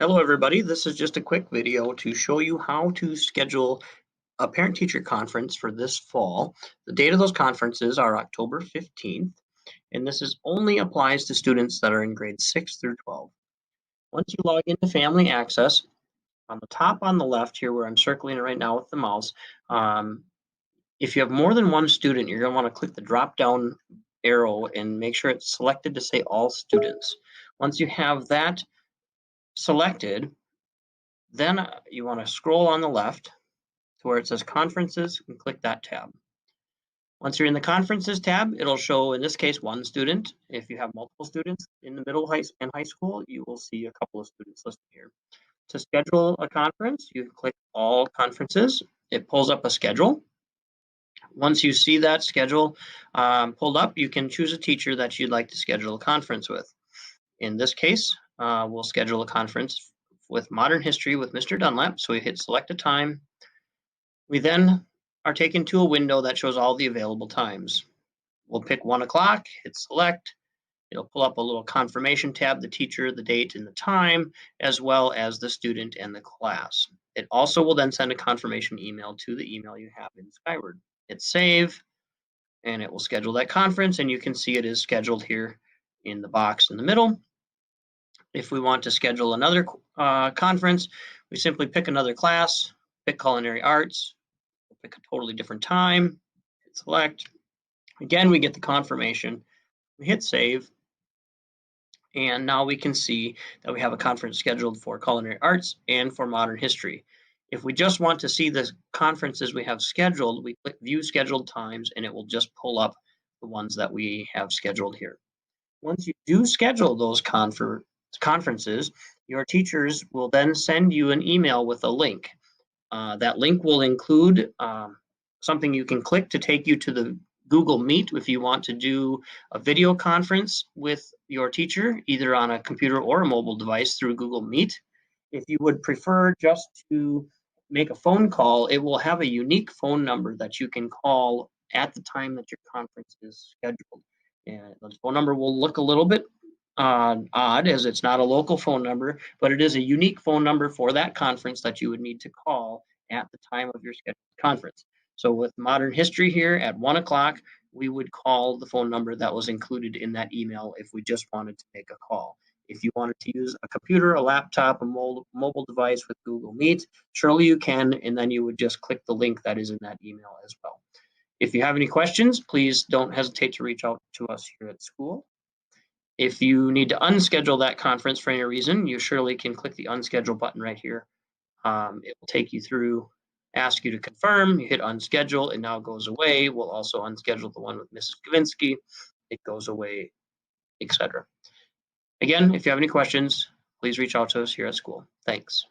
Hello everybody, this is just a quick video to show you how to schedule a parent-teacher conference for this fall. The date of those conferences are October 15th, and this only applies to students that are in grades 6 through 12. Once you log into Family Access, on the top on the left here where I'm circling it right now with the mouse, if you have more than one student, you're going to want to click the drop-down arrow and make sure it's selected to say all students. Once you have that selected, then you want to scroll on the left to where it says Conferences and click that tab. Once you're in the Conferences tab, it'll show, in this case, one student. If you have multiple students in the middle and high school, you will see a couple of students listed here. To schedule a conference, you click All Conferences. It pulls up a schedule. Once you see that schedule pulled up, you can choose a teacher that you'd like to schedule a conference with. In this case, we'll schedule a conference with Modern History with Mr. Dunlap. So we hit Select a Time. We then are taken to a window that shows all the available times. We'll pick 1 o'clock, hit Select. It'll pull up a little confirmation tab, the teacher, the date, and the time, as well as the student and the class. It also will then send a confirmation email to the email you have in Skyward. Hit Save, and it will schedule that conference, and you can see it is scheduled here in the box in the middle. If we want to schedule another conference, we simply pick another class, pick Culinary Arts, we'll pick a totally different time, hit Select. Again, we get the confirmation, we hit Save, and now we can see that we have a conference scheduled for Culinary Arts and for Modern History. If we just want to see the conferences we have scheduled, we click View Scheduled Times, and it will just pull up the ones that we have scheduled here. Once you do schedule those conferences, your teachers will then send you an email with a link. That link will include something you can click to take you to the Google Meet if you want to do a video conference with your teacher, either on a computer or a mobile device through Google Meet. If you would prefer just to make a phone call, it will have a unique phone number that you can call at the time that your conference is scheduled. And the phone number will look a little bit odd, as it's not a local phone number, but it is a unique phone number for that conference that you would need to call at the time of your scheduled conference. So with Modern History here at 1 o'clock, we would call the phone number that was included in that email if we just wanted to make a call. If you wanted to use a computer, a laptop, a mobile device with Google Meet, surely you can, and then you would just click the link that is in that email as well. If you have any questions, please don't hesitate to reach out to us here at school. If you need to unschedule that conference for any reason, you surely can click the unschedule button right here. It will take you through, ask you to confirm, you hit unschedule, it now goes away. We'll also unschedule the one with Mrs. Kavinsky, it goes away, etc. Again, if you have any questions, please reach out to us here at school. Thanks.